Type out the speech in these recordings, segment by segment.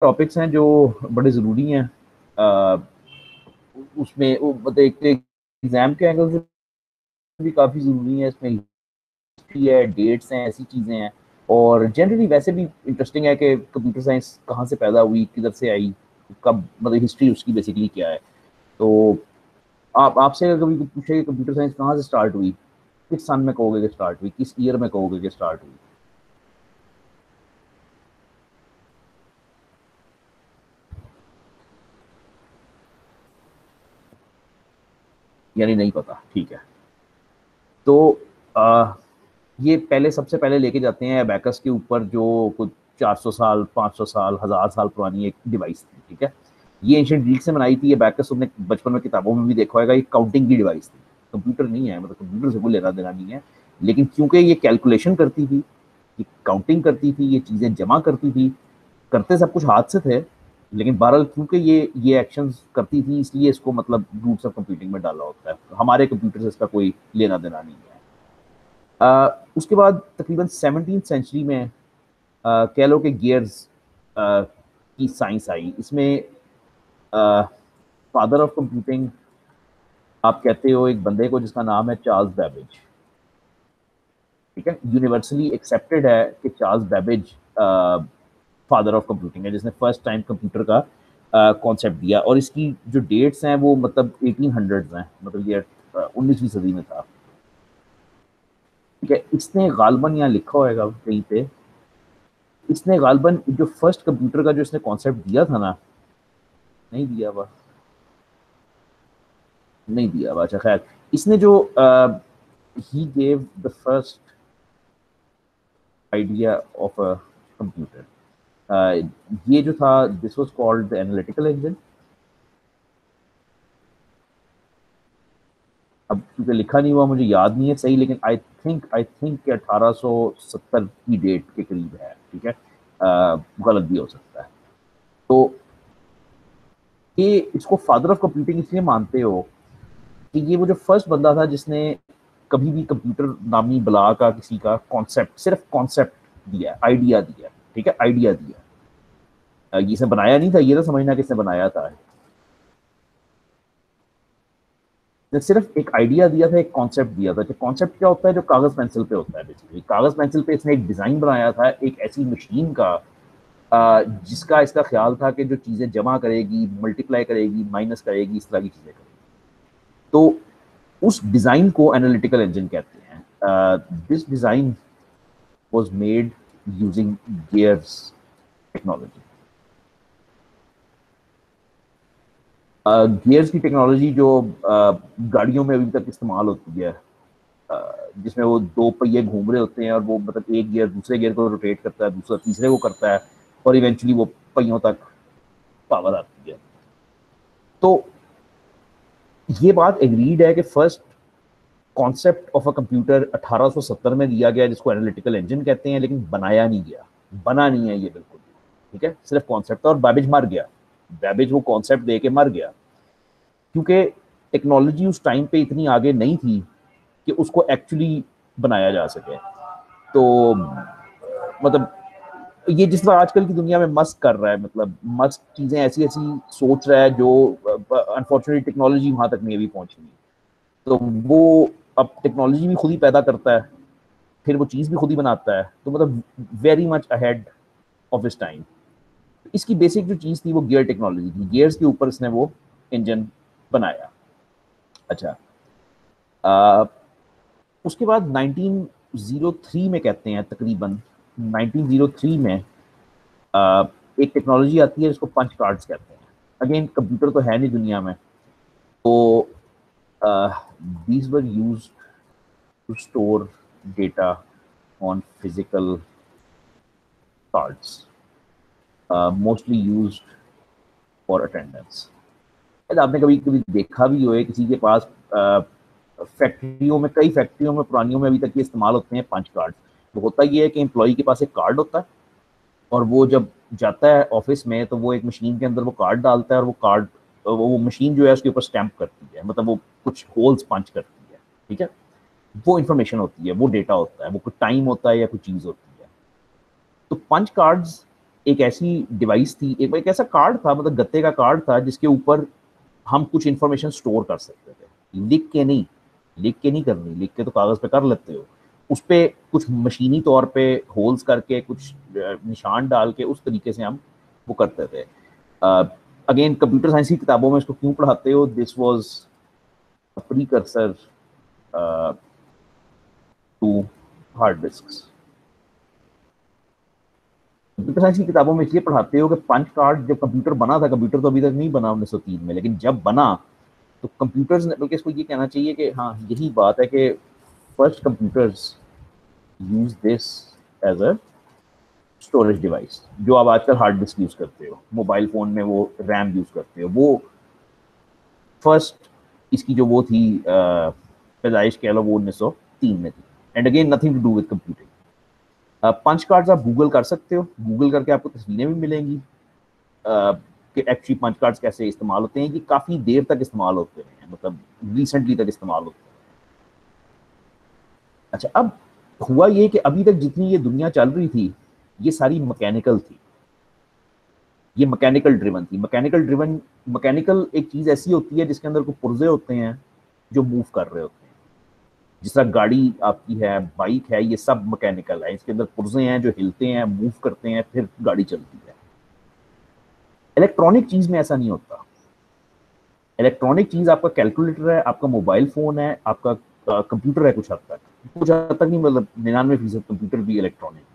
Topics हैं जो बड़े ज़रूरी हैं। अ, उसमें मतलब एक एग्ज़ाम के एंगल से भी काफ़ी ज़रूरी है। इसमें हिस्ट्री है, डेट्स हैं, ऐसी चीज़ें हैं। और जनरली वैसे भी इंटरेस्टिंग है कि कंप्यूटर साइंस कहाँ से पैदा हुई, किधर से आई, कब, मतलब हिस्ट्री उसकी बेसिकली क्या है। तो आप आपसे अगर कभी पूछे कि कंप्यूटर साइंस कहाँ से स्टार्ट हुई, किस सन में कहोगे कि स्टार्ट हुई, किस ईयर में कहोगे कि स्टार्ट हुई? यानी नहीं पता, ठीक है। तो आ, ये पहले सबसे पहले लेके जाते हैं अबैकस के ऊपर, जो कुछ 400 साल, 500 साल, 1000 साल पुरानी एक डिवाइस थी, ठीक है। ये एंशियंट ग्रीक से बनाई थी अबैकस। तुमने बचपन में किताबों में भी देखा होगा, ये काउंटिंग की डिवाइस थी, कंप्यूटर नहीं है, मतलब कंप्यूटर से कोई लेना देना नहीं है। लेकिन क्योंकि ये कैलकुलेशन करती थी, ये काउंटिंग करती थी, ये चीज़ें जमा करती थी, करते सब कुछ हाथ से थे, लेकिन बहरहाल क्योंकि ये एक्शंस करती थी, इसलिए इसको मतलब रूट्स ऑफ कंप्यूटिंग में डाला होता है। हमारे कंप्यूटर से इसका कोई लेना देना नहीं है। उसके बाद तकरीबन 17th सेंचुरी में कह लो कि गियर्स की साइंस आई। इसमें फादर ऑफ कंप्यूटिंग आप कहते हो एक बंदे को जिसका नाम है चार्ल्स बेबेज, ठीक है। यूनिवर्सली एक्सेप्टेड है कि Charles Babbage father of computing है, जिसने फर्स्ट टाइम कंप्यूटर का कॉन्सेप्ट दिया। और इसकी जो डेट्स हैं वो मतलब 1800s हैं, मतलब ये 19वीं सदी में था, ठीक है। इसने गालबन यहाँ लिखा होएगा कहीं पे, इसने गालबन जो फर्स्ट कंप्यूटर का जो इसने कॉन्सेप्ट दिया था ना, नहीं दिया हुआ, नहीं दिया हुआ, अच्छा खैर। इसने जो he gave the first idea of a computer, ये जो था, this was called the analytical engine. अब क्योंकि लिखा नहीं हुआ, मुझे याद नहीं है सही, लेकिन आई थिंक कि 1870 की डेट के करीब है, ठीक है। गलत भी हो सकता है। तो ये इसको फादर ऑफ कंप्यूटिंग इसलिए मानते हो कि ये वो जो फर्स्ट बंदा था जिसने कभी भी कंप्यूटर नामी बला का किसी का कॉन्सेप्ट, सिर्फ कॉन्सेप्ट दिया, आइडिया दिया, ठीक है, आइडिया दिया। ये इसने बनाया नहीं था, ये तो समझना किसने बनाया था। ने सिर्फ एक आइडिया दिया था, एक कॉन्सेप्ट दिया था। जो कॉन्सेप्ट क्या होता है, जो कागज पेंसिल पे होता है, बेसिकली कागज पेंसिल पे इसने एक डिजाइन बनाया था, एक ऐसी मशीन का जिसका इसका ख्याल था कि जो चीजें जमा करेगी, मल्टीप्लाई करेगी, माइनस करेगी, इस तरह की चीजें करेगी। तो उस डिजाइन को एनालिटिकल इंजन कहते हैं। This design was made using gears technology. Gears की टेक्नोलॉजी जो गाड़ियों में अभी तक इस्तेमाल होती है, जिसमें वो दो पहिए घूम रहे होते हैं, और वो मतलब एक गियर दूसरे गियर को रोटेट करता है, दूसरा तीसरे को करता है, और इवेंचुअली वो पहियों तक पावर आती है। तो ये बात एग्रीड है कि first concept of a computer 1870 में दिया गया, जिसको एनालिटिकल इंजन कहते हैं, लेकिन बनाया नहीं गया, बना नहीं है ये बिल्कुल भी, ठीक है। सिर्फ कॉन्सेप्ट था, और बैबेज मर गया। बैबेज वो कॉन्सेप्ट दे के मर गया, क्योंकि टेक्नोलॉजी उस टाइम पे इतनी आगे नहीं थी कि उसको एक्चुअली बनाया जा सके। तो मतलब ये जिस तरह आजकल की दुनिया में मस्क कर रहा है, मतलब मस्क चीजें ऐसी ऐसी सोच रहा है जो अनफॉर्चुनेटली टेक्नोलॉजी वहां तक नहीं अभी पहुंची। तो वो अब टेक्नोलॉजी भी खुद ही पैदा करता है, फिर वो चीज भी खुद ही बनाता है, तो मतलब वेरी मच अहेड ऑफ इस टाइम। इसकी बेसिक जो चीज थी वो गियर टेक्नोलॉजी थी, गियर्स के ऊपर इसने वो इंजन बनाया। अच्छा, आ, उसके बाद 1903 में कहते हैं, तकरीबन 1903 में आ, एक टेक्नोलॉजी आती है जिसको पंच कार्ड्स कहते हैं। अगेन कंप्यूटर तो है नहीं दुनिया में, तो these were used to store data on physical cards, mostly used for attendance. आपने कभी कभी देखा भी हो किसी के पास, फैक्ट्रियों में, कई फैक्ट्रियों में पुरानियों में अभी तक ये इस्तेमाल होते हैं पंच कार्ड। तो होता ये है कि एम्प्लॉय के पास एक कार्ड होता है, और वो जब जाता है ऑफिस में तो वो एक मशीन के अंदर वो कार्ड डालता है, और वो कार्ड, वो मशीन जो है उसके ऊपर स्टैंप करती है, मतलब वो कुछ होल्स पंच करती है, ठीक है। वो इंफॉर्मेशन होती है, वो डेटा होता है, वो कुछ टाइम होता है या कुछ चीज होती है। तो पंच कार्ड्स एक ऐसी डिवाइस थी, एक ऐसा कार्ड था, मतलब गत्ते का कार्ड था जिसके ऊपर हम कुछ इंफॉर्मेशन स्टोर कर सकते थे, लिख के नहीं करनी, लिख के तो कागज पे कर लेते हो, उस पे कुछ मशीनी तौर पे होल्स करके कुछ निशान डाल के उस तरीके से हम वो करते थे। अगेन कंप्यूटर साइंस की किताबों में इसको क्यों पढ़ाते हो, this was a precursor to hard disks. Computer science की किताबों में इसलिए पढ़ाते हो कि पंच कार्ड जब कंप्यूटर बना था, कंप्यूटर तो अभी तक नहीं बना 1903 में, लेकिन जब बना तो कंप्यूटर्स ने, बल्कि इसको ये कहना चाहिए कि हाँ यही बात है कि first computers use this as a storage device. जो आप आजकल हार्ड डिस्क यूज करते हो, मोबाइल फोन में वो रैम यूज करते हो, वो फर्स्ट इसकी जो वो थी पैदाइश कह लो, वो 1903 में थी। And again nothing to do with computing. Punch cards आप गूगल कर सकते हो, गूगल करके आपको तस्वीरें भी मिलेंगी कि एक्चुअली पंच कार्ड्स कैसे इस्तेमाल होते हैं। ये काफ़ी देर तक इस्तेमाल होते हैं, मतलब रिसेंटली तक इस्तेमाल होते हैं। अच्छा, अब हुआ ये कि अभी तक जितनी ये दुनिया चल रही थी ये सारी मैकेनिकल थी, ये मैकेनिकल ड्रिवन थी। मैकेनिकल एक चीज़ ऐसी होती है जिसके अंदर कुछ पुर्जे होते हैं जो मूव कर रहे होते हैं। जिस तरह गाड़ी आपकी है, बाइक है, ये सब मैकेनिकल है, इसके अंदर पुर्जे हैं जो हिलते हैं, मूव करते हैं, फिर गाड़ी चलती है। इलेक्ट्रॉनिक चीज में ऐसा नहीं होता। इलेक्ट्रॉनिक चीज आपका कैलकुलेटर है, आपका मोबाइल फोन है, आपका कंप्यूटर है, कुछ हद तक नहीं, मतलब 99% कंप्यूटर भी इलेक्ट्रॉनिक है।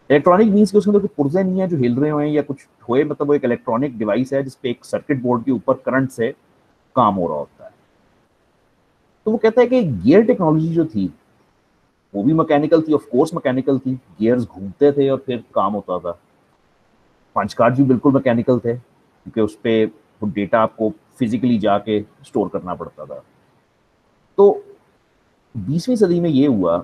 इलेक्ट्रॉनिक मीन्स कि उसके अंदर कोई पुर्जे नहीं है जो हिल रहे हुए हैं या कुछ हुए, मतलब वो एक इलेक्ट्रॉनिक डिवाइस है जिसपे एक सर्किट बोर्ड के ऊपर करंट से काम हो रहा होता है। तो वो कहता है कि गियर टेक्नोलॉजी जो थी वो भी मैकेनिकल थी, ऑफ कोर्स मैकेनिकल थी, गियर्स घूमते थे और फिर काम होता था। पंच कार्ड भी बिल्कुल मैकेनिकल थे क्योंकि उस पर वो डेटा आपको फिजिकली जाके स्टोर करना पड़ता था। तो 20वीं सदी में ये हुआ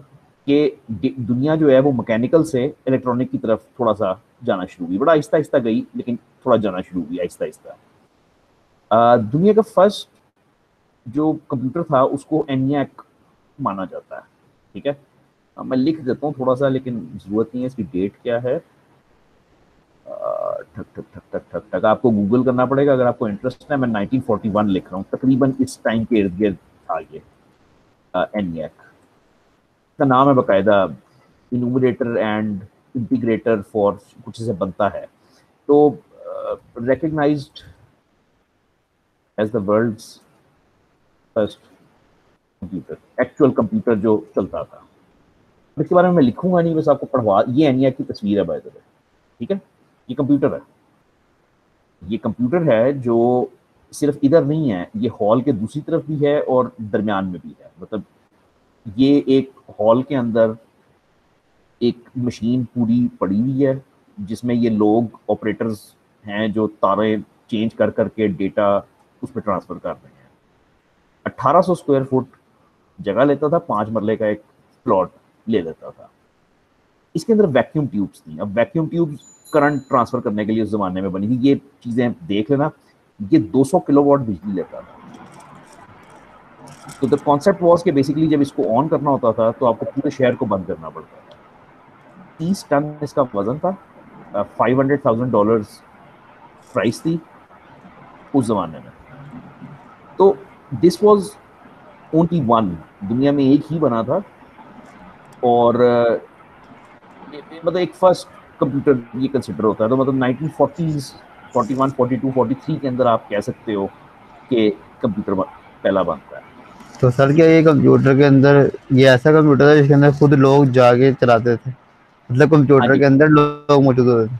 कि दुनिया जो है वो मैकेनिकल से इलेक्ट्रॉनिक की तरफ थोड़ा सा जाना शुरू हुई, बड़ा आहिस्ता आहिस्ता गई लेकिन थोड़ा जाना शुरू हुई आहिस्ता आहिस्ता। दुनिया का फर्स्ट जो कंप्यूटर था उसको एनियाक माना जाता है, ठीक है। मैं लिख देता हूँ थोड़ा सा, लेकिन जरूरत नहीं है, इसकी डेट क्या है। ठक ठक ठक ठक ठक ठक आपको गूगल करना पड़ेगा अगर आपको इंटरेस्ट है। मैं 1941 लिख रहा हूँ, तकरीबन इस टाइम के इर्द गिर्द था ये एनियाक। का नाम है बाकायदा, इनूमरेटर एंड इंटीग्रेटर फॉर कुछ से बनता है। तो recognised as the world's first computer, actual computer जो चलता था। इसके बारे में मैं लिखूंगा नहीं, बस आपको पढ़वा, ये एनियाक की तस्वीर है बाय द वे, ठीक है। ये कंप्यूटर है, ये कंप्यूटर है जो सिर्फ इधर नहीं है, ये हॉल के दूसरी तरफ भी है और दरमियान में भी है। मतलब ये एक हॉल के अंदर एक मशीन पूरी पड़ी हुई है जिसमें ये लोग ऑपरेटर्स हैं जो तारे चेंज कर करके डेटा उस पर ट्रांसफर कर रहे हैं। 1800 स्क्वायर फुट जगह लेता था, 5 मरले का एक प्लॉट ले लेता था। इसके अंदर वैक्यूम ट्यूब्स थी। अब वैक्यूम ट्यूब्स करंट ट्रांसफर करने के लिए उस जमाने में बनी थी। ये चीजें देख लेना, ये 200 किलोवाट बिजली लेता था। तो द कॉन्सेप्ट वॉज कि बेसिकली जब इसको ऑन करना होता था तो आपको पूरे शहर को बंद करना पड़ता था। 30 टन इसका वजन था, $500,000 प्राइस थी उस जमाने में। तो दिस वॉज ओनली वन, दुनिया में एक ही बना था। और मतलब एक फर्स्ट कंप्यूटर ये कंसिडर होता है। तो मतलब 1940s 41 42 43 के अंदर आप कह सकते हो कि कंप्यूटर पहला बनता है। तो सर क्या ये कंप्यूटर के अंदर, ये ऐसा कंप्यूटर था जिसके अंदर खुद लोग जाके चलाते थे, मतलब हाँ कंप्यूटर जी, के अंदर लोग मौजूद होते थे?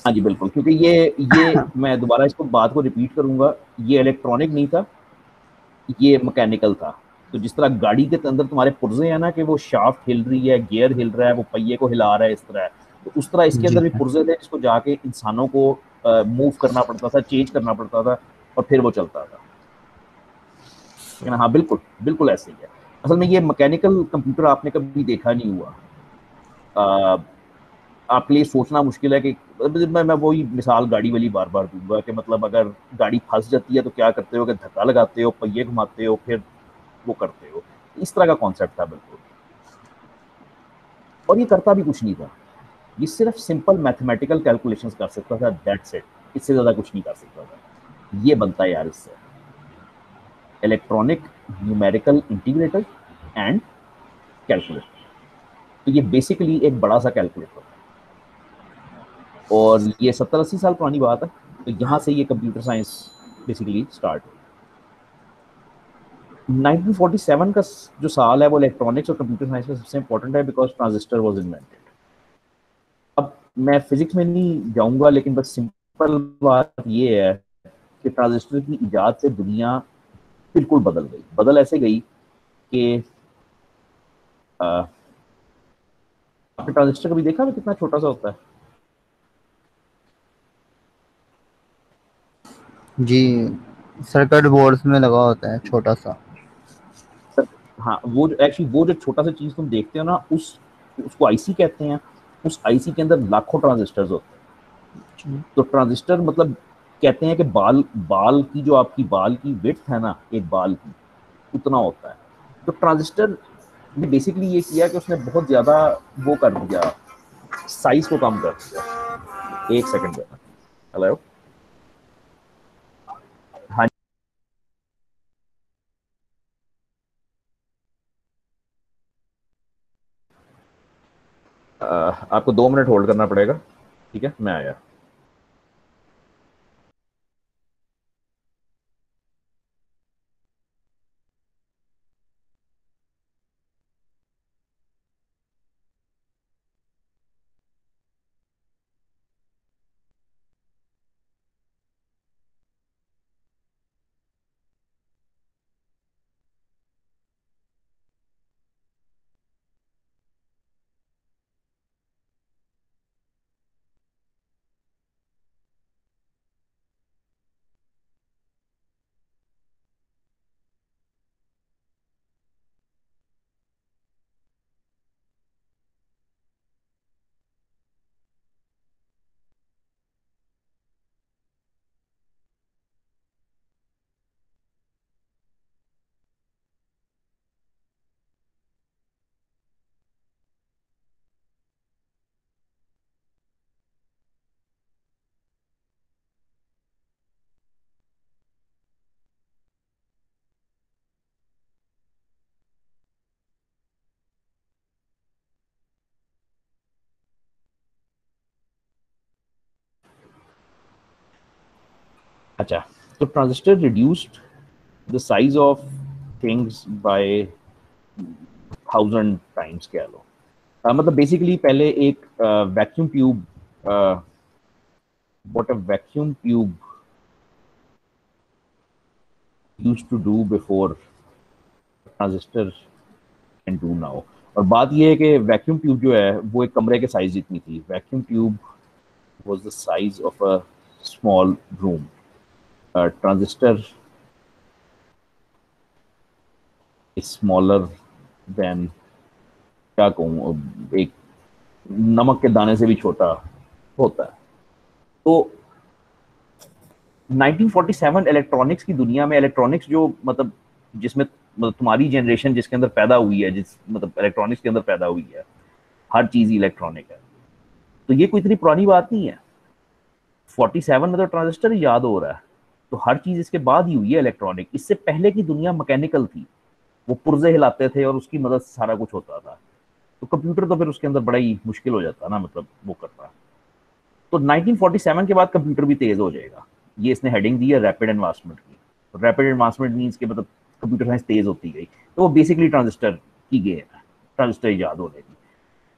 हाँ जी बिल्कुल, क्योंकि ये मैं दोबारा इसको बात को रिपीट करूंगा, ये इलेक्ट्रॉनिक नहीं था, ये मैकेनिकल था। तो जिस तरह गाड़ी के अंदर तुम्हारे पुर्जे हैं ना कि वो शाफ्ट हिल रही है, गियर हिल रहा है, वो पहिए को हिला रहा है, इस तरह है। तो उस तरह इसके जी अंदर भी सर। पुर्जे थे जिसको जाके इंसानों को मूव करना पड़ता था, चेंज करना पड़ता था और फिर वो चलता था। लेकिन हाँ बिल्कुल बिल्कुल ऐसे ही है। असल में ये मैकेनिकल कंप्यूटर आपने कभी देखा नहीं हुआ। अ, आपके लिए सोचना मुश्किल है कि मैं वही मिसाल गाड़ी वाली बार बार दूंगा कि मतलब अगर गाड़ी फंस जाती है तो क्या करते हो कि धक्का लगाते हो, पहिए घुमाते हो, फिर वो करते हो। इस तरह का कॉन्सेप्ट था बिल्कुल, और ये करता भी कुछ नहीं था। ये सिर्फ सिंपल मैथमेटिकल कैलकुलेशंस कर सकता था, दैट्स इट, इससे ज़्यादा कुछ नहीं कर सकता था। ये बनता है यार इससे electronic numerical integrator and calculator. तो ये बेसिकली एक बड़ा सा कैलकुलेटर है और ये 70-80 साल पुरानी बात है। तो यहाँ से ये कंप्यूटर साइंस बेसिकली स्टार्ट हुई। 1947 का जो साल है वो इलेक्ट्रॉनिक्स और कंप्यूटर साइंस में सबसे इंपॉर्टेंट है बिकॉज ट्रांजिस्टर वाज इन्वेंटेड। अब मैं फिजिक्स में नहीं जाऊंगा लेकिन बस सिंपल बात ये है कि ट्रांजिस्टर की इजाद से दुनिया बिल्कुल बदल गई। बदल ऐसे गई कि आपने ट्रांजिस्टर कभी देखा है कितना छोटा सा होता है? जी, सर्किट बोर्ड्स में लगा होता है छोटा सा। सर, हाँ, वो एक्चुअली वो जो छोटा सा चीज तुम देखते हो ना उसको आईसी कहते हैं। उस आईसी के अंदर लाखों ट्रांजिस्टर्स होते हैं। तो ट्रांजिस्टर मतलब कहते हैं कि बाल बाल की जो आपकी बाल की विड्थ है ना, एक बाल की उतना होता है। तो ट्रांजिस्टर ने बेसिकली ये किया कि उसने बहुत ज्यादा वो कर दिया, साइज को कम कर दिया। एक सेकंड देना। हेलो। हाँ। आपको 2 मिनट होल्ड करना पड़ेगा, ठीक है, मैं आया। अच्छा, तो transistor reduced the size of things by 1000 times कह लो। मतलब बेसिकली पहले एक vacuum tube, what a vacuum tube used to do before transistor can do now. और बात यह है कि वैक्यूम ट्यूब जो है वो एक कमरे के साइज जितनी थी। Vacuum tube was the size of a small room. Transistor is smaller than, क्या कहूँ, एक नमक के दाने से भी छोटा होता है। तो 1947 इलेक्ट्रॉनिक्स की दुनिया में, इलेक्ट्रॉनिक्स जो मतलब जिसमें मतलब तुम्हारी जनरेशन जिसके अंदर पैदा हुई है, जिस मतलब इलेक्ट्रॉनिक्स के अंदर पैदा हुई है, हर चीज इलेक्ट्रॉनिक है। तो ये कोई इतनी पुरानी बात नहीं है। 47 में तो ट्रांजिस्टर ही याद हो रहा है। तो हर चीज इसके बाद ही हुई है इलेक्ट्रॉनिक। इससे पहले की दुनिया मैकेनिकल थी, वो पुर्जे हिलाते थे और उसकी मदद से सारा कुछ होता था। तो कंप्यूटर तो फिर उसके अंदर बड़ा ही मुश्किल हो जाता ना, मतलब वो करना। तो 1947 के बाद कंप्यूटर भी तेज हो जाएगा। ये इसने हेडिंग दी है रैपिड एडवांसमेंट की। रैपिड एडवांसमेंट मीन्स के मतलब कंप्यूटर साइंस तेज होती गई। तो वो बेसिकली ट्रांजिस्टर की गेम है, ट्रांजिस्टर ईजाद होने की।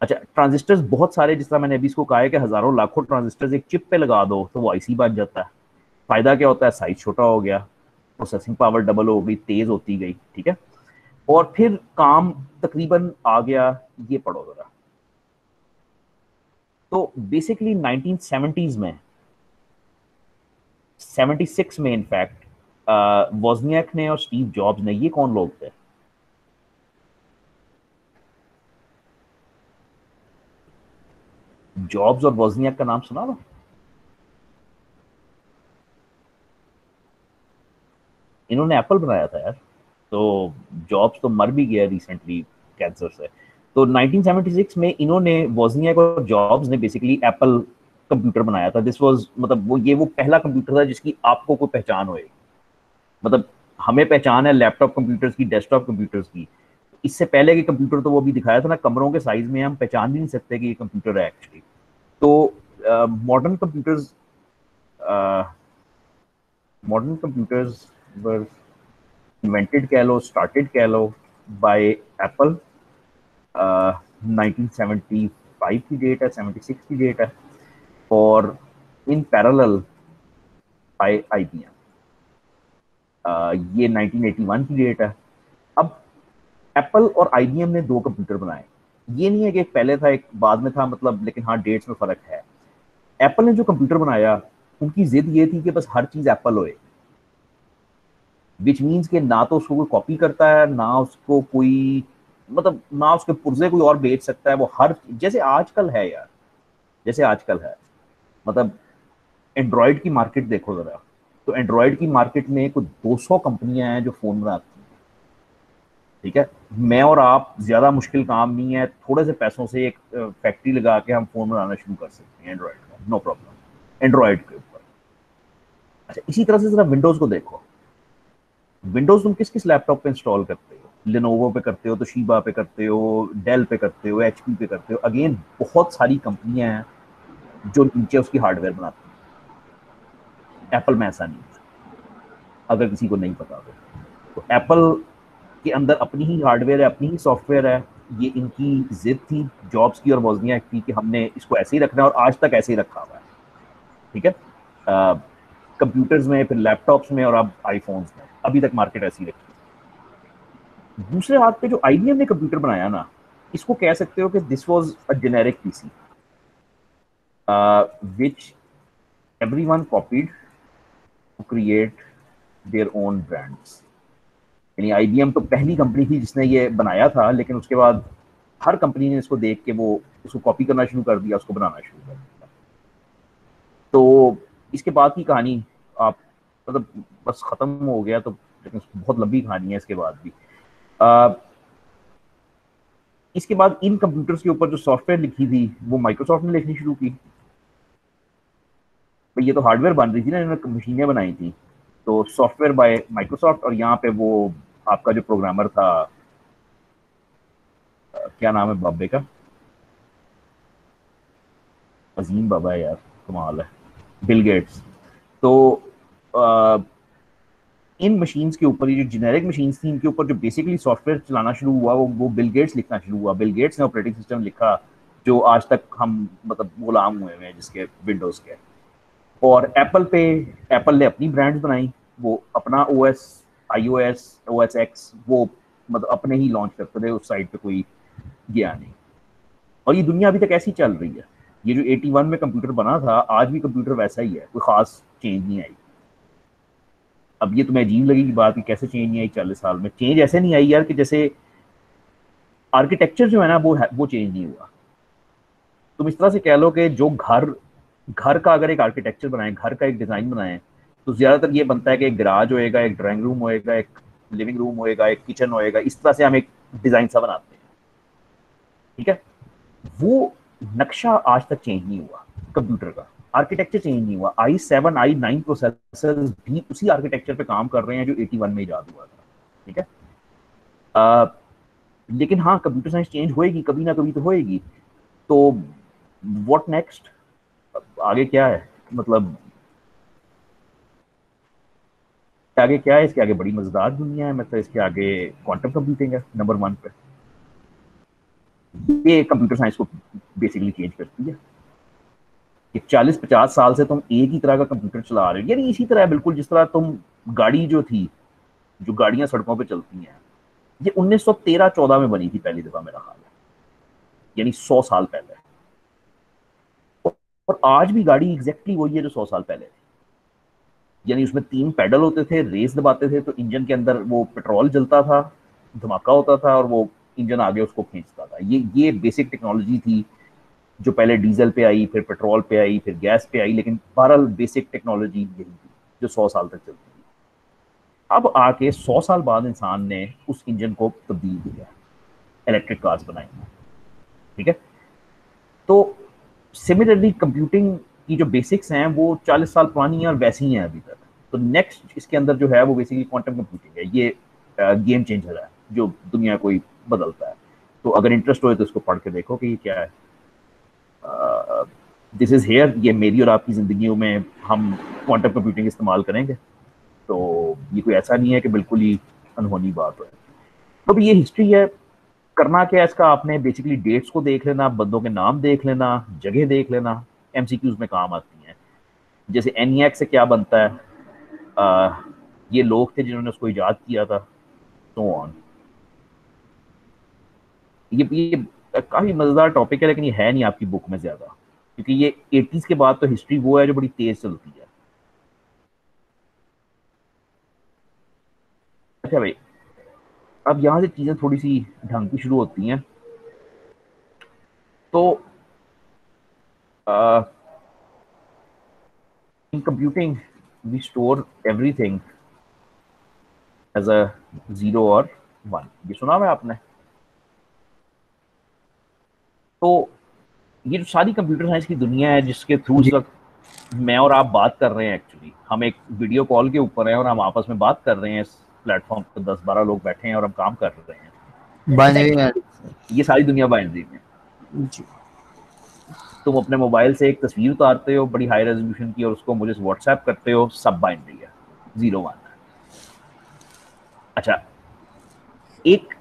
अच्छा, ट्रांजिस्टर्स बहुत सारे, जिस तरह मैंने अभी इसको कहा है कि हजारों लाखों ट्रांजिस्टर्स एक चिप पे लगा दो तो वो आईसी बन जाता है। फायदा क्या होता है? साइज छोटा हो गया, प्रोसेसिंग पावर डबल हो गई, तेज होती गई, ठीक है। और फिर काम तकरीबन आ गया। ये पढ़ो जरा। तो बेसिकली 1970s में, 76 में इनफैक्ट, वोजनियाक ने और स्टीव जॉब्स ने, ये कौन लोग थे? जॉब्स और वोजनियाक का नाम सुना ना? इन्होंने एप्पल बनाया था यार। तो जॉब्स तो मर भी गया रिसेंटली कैंसर से। तो 1976 में इन्होंने, वोज़नियाक और जॉब्स ने बेसिकली एप्पल कंप्यूटर बनाया था। दिस वाज मतलब वो पहला कंप्यूटर था जिसकी आपको कोई पहचान होएगी। मतलब हमें पहचान है लैपटॉप कंप्यूटर्स की, डेस्कटॉप कंप्यूटर्स की। इससे पहले के कंप्यूटर तो वो भी दिखाया था ना, कमरों के साइज में हम पहचान भी नहीं सकते कि ये कंप्यूटर है एक्चुअली। तो मॉडर्न कंप्यूटर्स वर इन्वेंटेड कह लो, स्टार्टेड कह लो बाय एप्पल। 1975 की डेट है, 76 की डेट है, और इन पैरेलल बाय IBM। ये 1981 की डेट है। अब एप्पल और IBM ने दो कंप्यूटर बनाए। ये नहीं है कि एक पहले था एक बाद में था, मतलब, लेकिन हाँ डेट्स में फर्क है। एप्पल ने जो कंप्यूटर बनाया, उनकी जिद ये थी कि बस हर चीज एप्पल होए, विच मीन्स के ना तो उसको कोई कॉपी करता है, ना उसको कोई, मतलब ना उसके पुर्जे कोई और बेच सकता है। वो हर, जैसे आजकल है यार, जैसे आजकल है, मतलब एंड्रॉयड की मार्केट देखो जरा। तो एंड्रॉयड की मार्केट में कुछ 200 कंपनियां हैं जो फोन बनाती हैं। ठीक है, मैं और आप, ज्यादा मुश्किल काम नहीं है, थोड़े से पैसों से एक फैक्ट्री लगा के हम फोन बनाना शुरू कर सकते हैं एंड्रॉयड का, नो प्रॉब्लम, एंड्रॉयड के ऊपर। अच्छा, इसी तरह से जरा विंडोज को देखो। विंडोज तुम किस किस लैपटॉप पे इंस्टॉल करते हो? लिनोवो पे करते हो, तो शीबा पे करते हो, डेल पे करते हो, HP पे करते हो। अगेन बहुत सारी कंपनियां हैं जो नीचे उसकी हार्डवेयर बनाती हैं। एप्पल में ऐसा नहीं है, अगर किसी को नहीं पता तो एप्पल के अंदर अपनी ही हार्डवेयर है, अपनी ही सॉफ्टवेयर है। ये इनकी जिद थी, जॉब्स की और वोज़नियाक की, कि हमने इसको ऐसे ही रखना है, और आज तक ऐसे ही रखा हुआ है। ठीक है, कंप्यूटर्स में, फिर लैपटॉप्स में, और अब आईफोन्स में, अभी तक मार्केट ऐसी रखी है। दूसरे हाथ पे जो IBM ने कंप्यूटर बनाया ना, इसको कह सकते हो कि this was a generic PC which everyone copied to create their own brands. यानी IBM तो पहली कंपनी थी जिसने ये बनाया था, लेकिन उसके बाद हर कंपनी ने इसको देख के वो उसको कॉपी करना शुरू कर दिया, उसको बनाना शुरू कर दिया। तो इसके बाद की कहानी, आप, मतलब बस खत्म हो गया तो, लेकिन बहुत लंबी कहानी है इसके बाद भी। आ, इसके बाद इन कंप्यूटर्स के ऊपर जो सॉफ्टवेयर लिखी थी वो माइक्रोसॉफ्ट ने लिखनी शुरू की। तो ये तो हार्डवेयर बन रही थी ना, इन्होंने मशीनें बनाई थी। तो सॉफ्टवेयर बाय माइक्रोसॉफ्ट, और यहाँ पे वो आपका जो प्रोग्रामर था, क्या नाम है बाबे का, अजीम बाबा है यार, कमाल है, बिल गेट्स। तो आ, इन मशीन्स के ऊपर, ये जो जेनेरिक मशीन्स थी, इनके ऊपर जो बेसिकली सॉफ्टवेयर चलाना शुरू हुआ, वो बिल गेट्स लिखना शुरू हुआ। बिल गेट्स ने ऑपरेटिंग सिस्टम लिखा जो आज तक हम, मतलब, गुलाम हुए हैं जिसके, विंडोज के। और एप्पल ने अपनी ब्रांड्स बनाई, वो अपना OS, iOS, OS X, वो मतलब अपने ही लॉन्च करते थे, उस साइड पे कोई गया नहीं। और ये दुनिया अभी तक ऐसी चल रही है। ये जो 81 में कंप्यूटर बना था, आज भी कंप्यूटर वैसा ही है, कोई खास चेंज नहीं आई। अब ये तुम्हें अजीब लगेगी बात कि कैसे चेंज नहीं आई 40 साल में। चेंज ऐसे नहीं आई यार कि जैसे आर्किटेक्चर जो है ना, वो चेंज नहीं हुआ। तुम इस तरह से कह लो कि जो घर घर का अगर एक आर्किटेक्चर बनाए, घर का एक डिजाइन बनाए, तो ज्यादातर ये बनता है कि एक गराज होएगा, एक ड्राइंग रूम होएगा, एक लिविंग रूम होएगा, एक किचन होएगा। इस तरह से हम एक डिजाइन सा बनाते हैं। ठीक है, वो नक्शा आज तक चेंज नहीं हुआ कंप्यूटर का, आर्किटेक्चर चेंज नहीं हुआ। i7 i9 प्रोसेसर भी उसी आर्किटेक्चर पे काम कर रहे हैं जो 81 में इजाद हुआ था। ठीक है, लेकिन हाँ, कंप्यूटर साइंस चेंज होएगी, कभी ना कभी तो होएगी। तो व्हाट नेक्स्ट, आगे क्या है, मतलब आगे क्या है, इसके आगे बड़ी मजेदार दुनिया है। मतलब इसके आगे क्वांटम कंप्यूटिंग है नंबर 1 पे। ये कंप्यूटर साइंस को बेसिकली चेंज करती है कि 40-50 साल से तुम एक ही तरह का कंप्यूटर चला रहे हो। यानी इसी तरह बिल्कुल जिस तरह तुम, गाड़ी जो थी, जो गाड़ियां सड़कों पे चलती हैं, ये 1913-14 में बनी थी पहली दफा, मेरा ख्याल है, यानी 100 साल पहले। और आज भी गाड़ी एग्जैक्टली वही है जो 100 साल पहले थी। यानी उसमें 3 पैडल होते थे, रेस दबाते थे तो इंजन के अंदर वो पेट्रोल जलता था, धमाका होता था, और वो इंजन आगे उसको खींचता था। ये बेसिक टेक्नोलॉजी थी जो पहले डीजल पे आई, फिर पेट्रोल पे आई, फिर गैस पे आई, लेकिन बहरहाल बेसिक टेक्नोलॉजी यही थी जो 100 साल तक चलती थी। अब आके 100 साल बाद इंसान ने उस इंजन को तब्दील किया, इलेक्ट्रिक कार्स बनाई। ठीक है। तो सिमिलरली कंप्यूटिंग की जो बेसिक्स हैं वो 40 साल पुरानी हैं और वैसी ही हैं अभी तक। तो नेक्स्ट इसके अंदर जो है वो बेसिकली क्वांटम कंप्यूटिंग है। ये गेम चेंजर है जो दुनिया को ही बदलता है। तो अगर इंटरेस्ट हो तो इसको पढ़ के देखो कि ये क्या है। दिस इज हेयर, ये मेरी और आपकी जिंदगियों में हम क्वांटम कंप्यूटिंग इस्तेमाल करेंगे। तो ये कोई ऐसा नहीं है कि बिल्कुल ही अनहोनी बात है। तो भी ये हिस्ट्री है। करना क्या है इसका, आपने बेसिकली डेट्स को देख लेना, बंदों के नाम देख लेना, जगह देख लेना, एमसीक्यूज में काम आती हैं। जैसे एनियाक से क्या बनता है, ये लोग थे जिन्होंने उसको इजाद किया था, सो ऑन। ये काफी मजेदार टॉपिक है, लेकिन ये है नहीं आपकी बुक में ज्यादा, क्योंकि ये 80s के बाद तो हिस्ट्री वो है जो बड़ी तेज चलती है। अच्छा भाई, अब यहाँ से चीजें थोड़ी सी ढंग की शुरू होती हैं। तो in computing we store everything as a zero और वन। ये सुना हुआ है आपने? तो ये जो सारी कंप्यूटर साइंस की दुनिया है जिसके थ्रू इस जी वक्त मैं और आप बात कर रहे हैं, एक्चुअली हम एक वीडियो कॉल के ऊपर हैं और हम आपस में बात कर रहे हैं। इस प्लेटफॉर्म पर 10-12 लोग बैठे हैं और हम काम कर रहे बाइनरी हैं। में। ये सारी दुनिया बाइनरी में। जी तुम अपने मोबाइल से एक तस्वीर उतारते हो बड़ी हाई रेजोल्यूशन की और उसको मुझे व्हाट्सएप करते हो, सब बाइनरी है, जीरो वन है। अच्छा, एक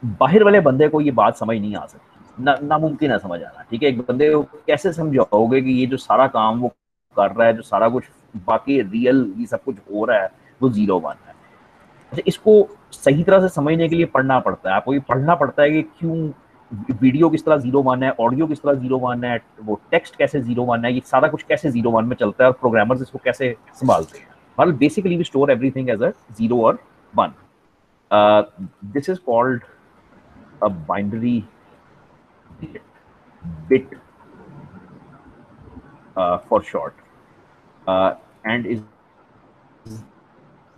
बाहर वाले बंदे को ये बात समझ नहीं आ सकती, नामुमकिन है समझ आना। ठीक है, एक बंदे को कैसे समझाओगे कि ये जो सारा काम वो कर रहा है, जो सारा कुछ बाकी रियल ये सब कुछ हो रहा है, वो जीरो वन है। अच्छा, इसको सही तरह से समझने के लिए पढ़ना पड़ता है। आपको ये पढ़ना पड़ता है कि क्यों वीडियो किस तरह जीरो वन है, ऑडियो किस तरह जीरो वन है, वो टेक्स्ट कैसे जीरो वन है, ये सारा कुछ कैसे जीरो वन में चलता है और प्रोग्रामर्स इसको कैसे संभालते हैं। मतलब basically we store everything as a zero और one. This is called a binary bit for short, and is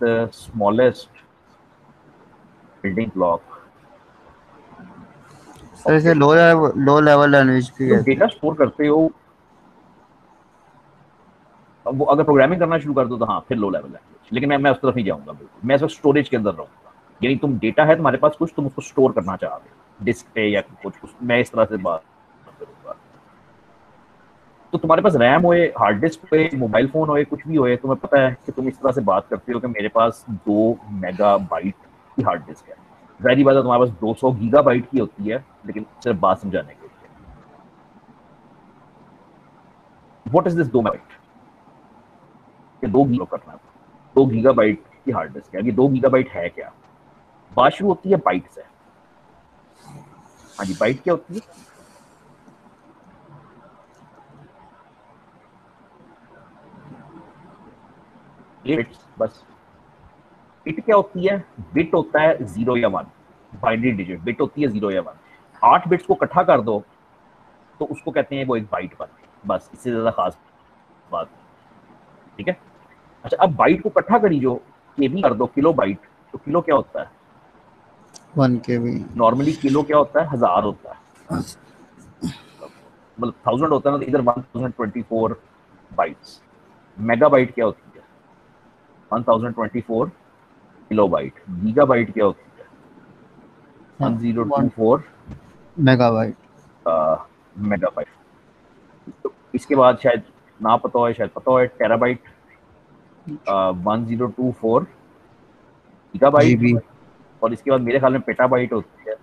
the smallest building block sir, of इसे data। लो लेवल लैंग्वेज भी तुम कहते डेटा हैं। स्टोर करते हो, अब वो अगर प्रोग्रामिंग करना शुरू कर दो तो हाँ फिर लो लेवल लैंग्वेज, लेकिन मैं उस तरफ नहीं जाऊंगा बिल्कुल। मैं इस वक्त स्टोरेज के अंदर रहूंगा। यानी तुम डेटा है तुम्हारे पास कुछ, तुम उसको स्टोर करना चाहते हो डिस्क पे या कुछ, मैं इस तरह से बात करूंगा। तो तुम्हारे पास रैम होए, हार्ड डिस्क होए, मोबाइल फोन होए, कुछ भी होए, तुम्हें पता है कि तुम इस तरह से बात करते हो कि मेरे पास 2 मेगाबाइट की हार्ड डिस्क है। जाहिर बात है तुम्हारे पास 200 गीगाबाइट की होती है, लेकिन सिर्फ बात समझाने के लिए। What is this 2 megabyte? ये 2 गीगा करना है। 2 गीगाबाइट की हार्ड डिस्क है। ये 2 गीगाबाइट है क्या? बात शुरू होती है बाइट से। हाँ जी, बाइट क्या होती है? बिट्स बस। बिट क्या होती है? बिट होता है जीरो या वन, बाइनरी डिजिट। बिट होती है जीरो या वन। 8 बिट्स को इकट्ठा कर दो तो उसको कहते हैं वो एक बाइट बन गई, बस, इससे ज्यादा खास बात नहीं। ठीक है। अच्छा, अब बाइट को इकट्ठा करी जो केबी कर दो, किलो बाइट। तो किलो क्या होता है? 1 KB। नॉर्मली किलो क्या होता है? 1000 होता है, मतलब 1000 होता है ना, तो इधर 1024 बाइट्स। मेगाबाइट क्या होती है? 1024 किलोबाइट। गीगाबाइट क्या होती है? हाँ, 1024 1 मेगाबाइट। मेगाबाइट। तो इसके बाद शायद ना पता हो, शायद पता हो, टेराबाइट 1024 गीगाबाइट। GB। और इसके बाद मेरे ख्याल में पेटाबाइट होती है,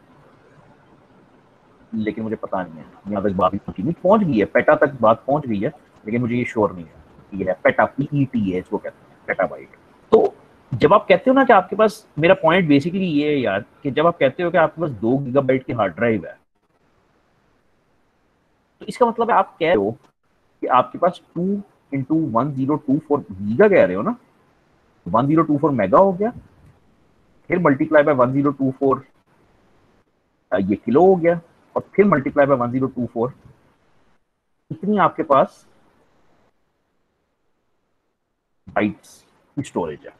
लेकिन मुझे पता नहीं है। यहाँ तक बात नहीं पहुंच गई है, पेटा तक बात पहुंच गई है, लेकिन मुझे ये श्योर नहीं है। ये है पेटा, PET है इसको कहते हैं, पेटाबाइट। तो जब आप कहते हो ना कि आपके पास, मेरा पॉइंट बेसिकली ये है यार, कि जब आप कहते हो कि आपके पास 2 गीगाबाइट की हार्ड ड्राइव है, तो इसका मतलब है आप कह रहे हो कि आपके पास 2 × 1024 गीगा कह रहे हो ना। 1024 मेगा हो गया, फिर मल्टीप्लाई बाय 1024 ये किलो हो गया, और फिर मल्टीप्लाई बाय 1024, इतनी आपके पास बाइट्स की स्टोरेज है।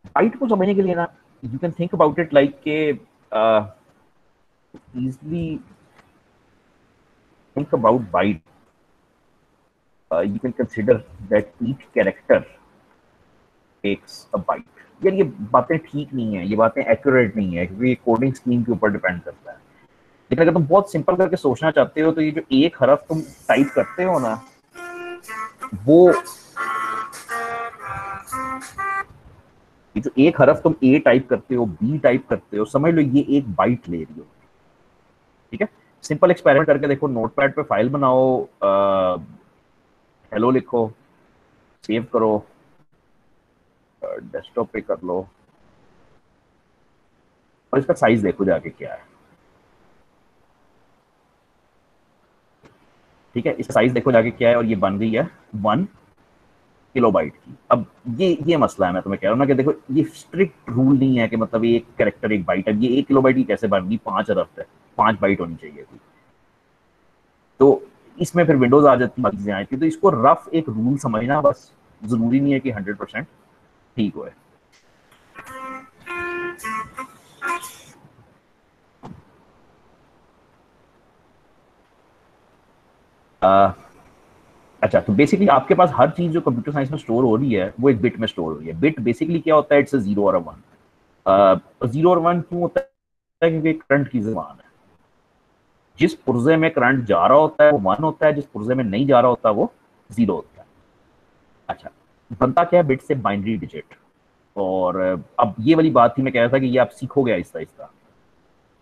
बाइट को समझने के लिए ना, you can think about it like के easily think about byte, you can consider that each character takes a byte. यार ये बातें ठीक नहीं है, ये बातें एक्यूरेट नहीं है, क्योंकि कोडिंग स्कीम के ऊपर डिपेंड करता है। लेकिन अगर तुम बहुत सिंपल करके सोचना चाहते हो तो ये जो एक हरफ तुम टाइप करते हो ना, वो ये जो एक हरफ तुम ए टाइप करते हो, बी टाइप करते हो, समझ लो ये एक बाइट ले रही हो। ठीक है, सिंपल एक्सपेरिमेंट करके देखो, नोटपैड पे फाइल बनाओ, हेलो लिखो, सेव करो, डेस्कटॉप पे कर लो, और इसका साइज देखो जाके क्या है। ठीक है, इसका साइज देखो जाके क्या है, और ये बन गई है 1 किलोबाइट की। अब ये मसला है, मैं तुम्हें कह रहा हूँ ना कि देखो ये स्ट्रिक्ट रूल नहीं है कि मतलब एक कैरेक्टर 1 बाइट है। ये 1 किलोबाइट की कैसे बन गई, 5 अरब है, 5 बाइट होनी चाहिए थी। तो इसमें फिर विंडोज आ जाती, बाकी चीजें आती। तो इसको रफ एक रूल समझना बस, जरूरी नहीं है कि 100% ठीक हो। अच्छा, तो बेसिकली आपके पास हर चीज जो कंप्यूटर साइंस में स्टोर हो रही है वो एक बिट में स्टोर हो रही है। बिट बेसिकली क्या होता है, इट्स अ 0 और 1। 0 और 1 क्यों होता है, क्योंकि करंट की जबान है। जिस पुर्जे में करंट जा रहा होता है वो 1 होता है, जिस पुर्जे में नहीं जा रहा होता वो 0 होता है। अच्छा, बनता क्या है बिट से, बाइनरी डिजिट। और अब ये वाली बात थी, मैं कह रहा था कि ये आप सीखोगे आहिस्ता आहिस्ता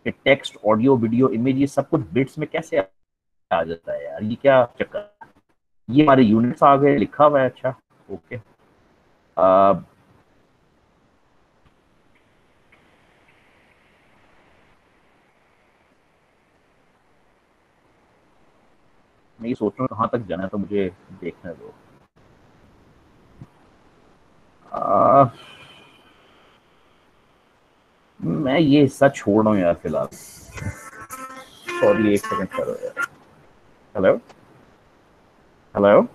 कि टेक्स्ट, ऑडियो, वीडियो, इमेज, ये सब कुछ बिट्स में कैसे आ जाता है यार, ये क्या चक्कर है। ये हमारे यूनिट्स आ गए, लिखा हुआ है। अच्छा, ओके। मैं ये सोच रहा हूँ कहाँ तक जाना है, तो मुझे देखने दो। मैं ये हिस्सा छोड़ रहा हूँ यार फिलहाल। सॉरी, एक सेकंड करो यार। Hello, hello.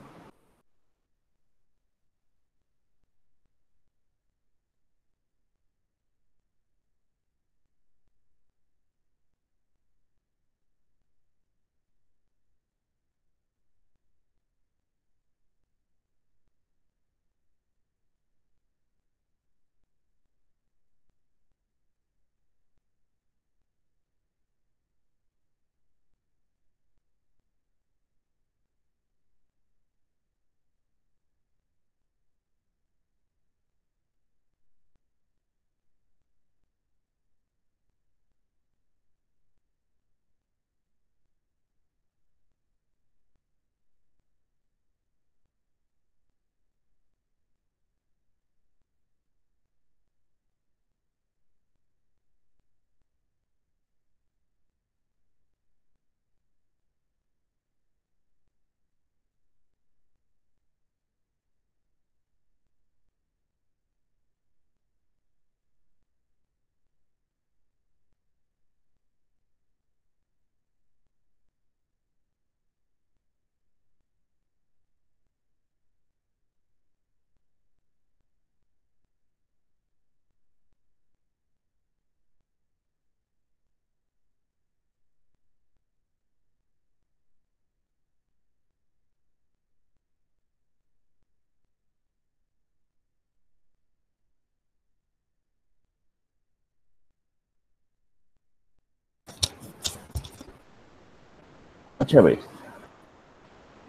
अच्छा भाई,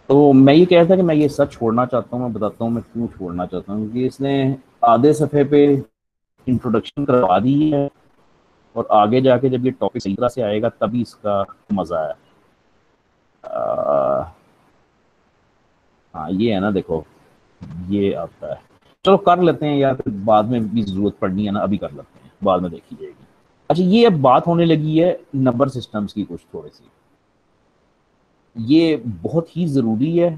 तो मैं ये कह रहा था कि मैं ये सच छोड़ना चाहता हूँ। मैं बताता हूँ मैं क्यों छोड़ना चाहता हूँ, क्योंकि इसने आधे सफ़े पे इंट्रोडक्शन करवा दी है, और आगे जाके जब ये टॉपिक सही तरह से आएगा तभी इसका मज़ा है। हाँ, ये है ना, देखो ये आता है। चलो कर लेते हैं यार, फिर बाद में भी जरूरत पड़नी है ना, अभी कर लेते हैं, बाद में देखी जाएगी। अच्छा, ये अब बात होने लगी है नंबर सिस्टम्स की कुछ थोड़ी सी। ये बहुत ही ज़रूरी है।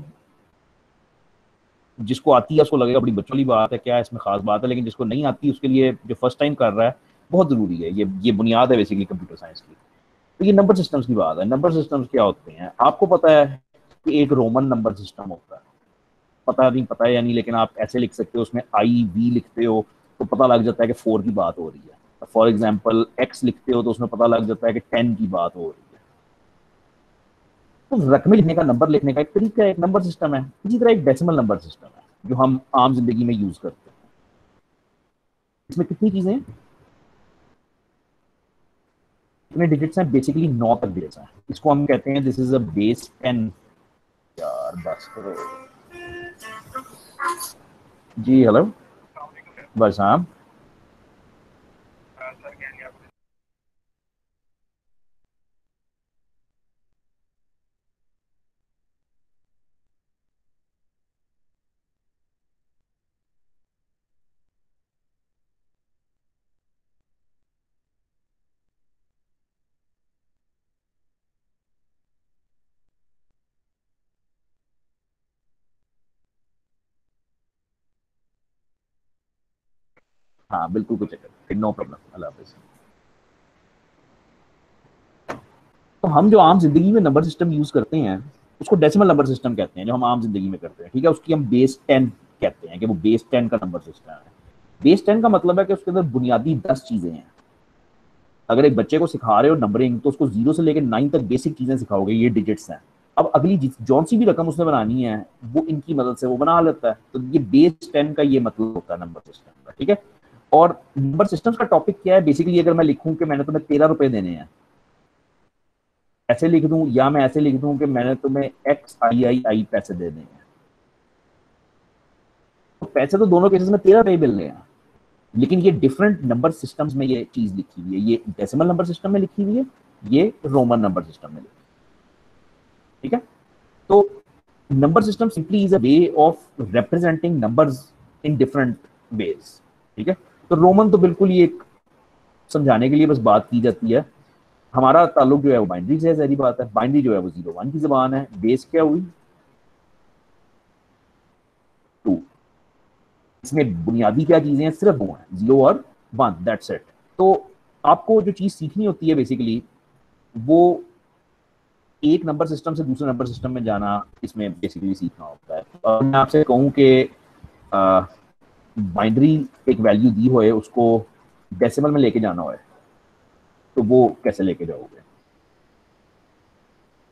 जिसको आती है उसको लगेगा बड़ी बच्चों वाली बात है, क्या है इसमें खास बात है, लेकिन जिसको नहीं आती उसके लिए, जो फर्स्ट टाइम कर रहा है, बहुत ज़रूरी है। ये बुनियाद है बेसिकली कंप्यूटर साइंस की। तो ये नंबर सिस्टम्स की बात है। नंबर सिस्टम्स क्या होते हैं आपको पता है कि एक रोमन नंबर सिस्टम होता है। पता नहीं, पता है या नहीं, लेकिन आप ऐसे लिख सकते हो, उसमें आई वी लिखते हो तो पता लग जाता है कि 4 की बात हो रही है। फॉर एग्जाम्पल एक्स लिखते हो तो उसमें पता लग जाता है कि 10 की बात हो रही है। तो रकमें लिखने का, नंबर लिखने का एक तरीका है, एक नंबर सिस्टम है। इसी तरह एक डेसिमल नंबर सिस्टम है जो हम आम जिंदगी में यूज करते हैं। इसमें कितनी चीजें हैं, कितने डिजिट्स हैं, बेसिकली 9 तक डिजिट्स हैं। इसको हम कहते हैं दिस इज अ बेस 10। यार बस करो जी। हेलो भाई साहब। हाँ बिल्कुल, कुछ नो प्रॉब्लम, अल्लाह हाफिज। तो हम जो आम जिंदगी में नंबर सिस्टम यूज करते हैं उसको डेसिमल नंबर सिस्टम कहते हैं, जो हम आम जिंदगी में करते हैं। ठीक है, उसकी हम बेस 10 कहते हैं कि वो बेस 10 का नंबर सिस्टम है। बेस 10 का मतलब है कि उसके अंदर बुनियादी 10 चीजें हैं। अगर एक बच्चे को सिखा रहे हो नंबरिंग तो उसको 0 से लेकर 9 तक बेसिक चीजें सिखाओगे, ये डिजिट्स हैं। अब अगली जौन सी भी रकम उसने बनानी है वो इनकी मदद से वो बना लेता है। तो ये बेस 10 का ये मतलब होता है नंबर सिस्टम का। ठीक है, और नंबर सिस्टम्स का टॉपिक क्या है बेसिकली, अगर मैं लिखूं कि मैंने तुम्हें 13 रुपए देने हैं, ऐसे लिख दूं, या मैं ऐसे लिख दूं कि मैंने तुम्हें XIII पैसे देने हैं, तो पैसे तो दोनों केसेस में 13 रुपए मिल रहे हैं। लेकिन ये डिफरेंट नंबर सिस्टम्स में ये चीज लिखी हुई है, ये डेसिमल नंबर सिस्टम में लिखी हुई है, ये रोमन नंबर सिस्टम में लिखी हुई है। ठीक है, तो number system simply is a way of representing numbers in different ways. ठीक है, तो रोमन तो बिल्कुल ये एक समझाने के लिए बस बात की जाती है। हमारा ताल्लुक जो है वो बाइनरी से है, सारी बात है। बाइनरी जो है वो 0 1 की जबान है। बेस क्या हुई, 2। इसमें बुनियादी क्या चीजें हैं, सिर्फ वो हैं 0 और 1, दैट्स इट। तो आपको जो चीज सीखनी होती है बेसिकली वो एक नंबर सिस्टम से दूसरे नंबर सिस्टम में जाना, इसमें बेसिकली सीखना होता है। और मैं आपसे कहूँ कि बाइनरी एक वैल्यू दी हो है, उसको डेसिमल में लेके जाना हो है, तो वो कैसे लेके जाओगे।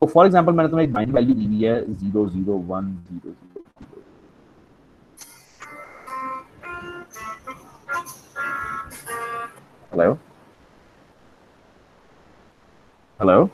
तो फॉर एग्जाम्पल मैंने तुम्हें एक बाइनरी वैल्यू दी हुई है 0 0 1 0 0। Hello, hello.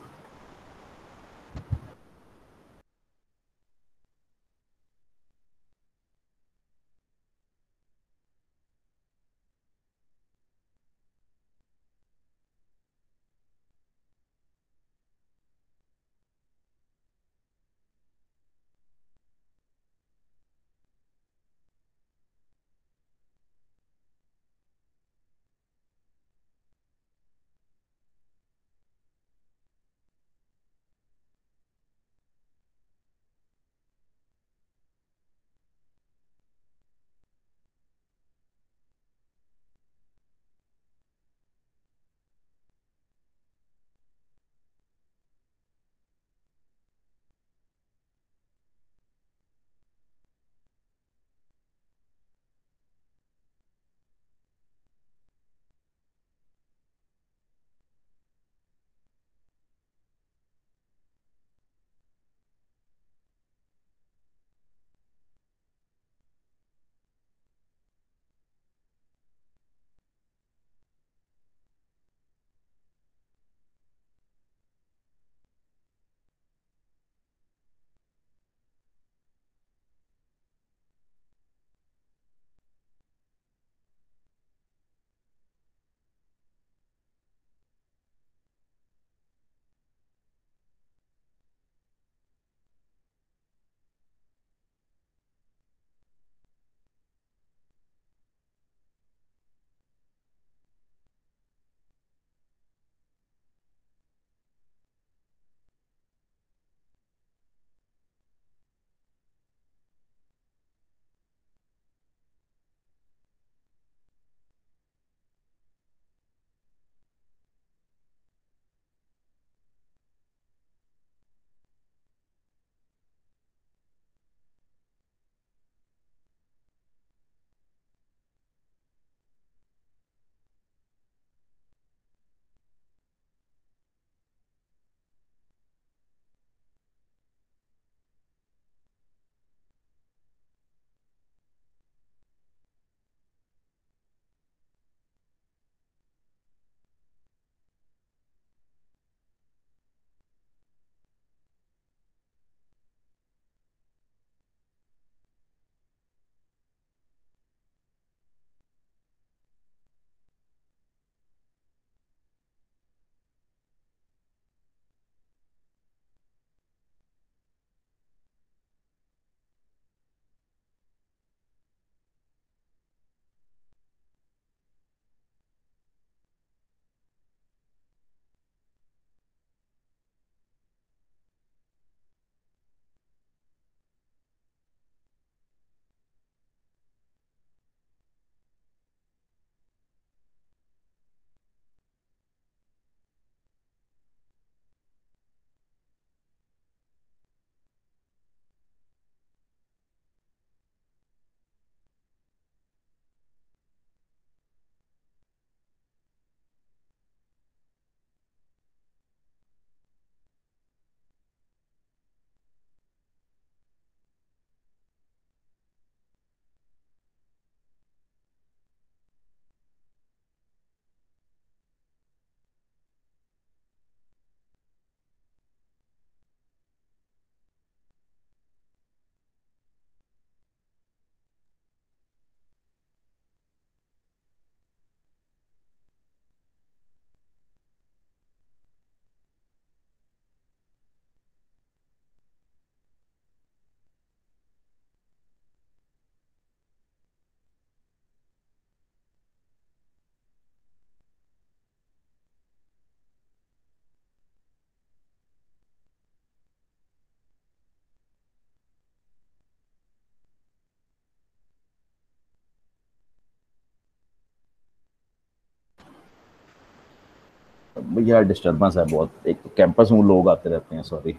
भैया डिस्टर्बेंस है बहुत, एक तो कैंपस में लोग आते रहते हैं, सॉरी।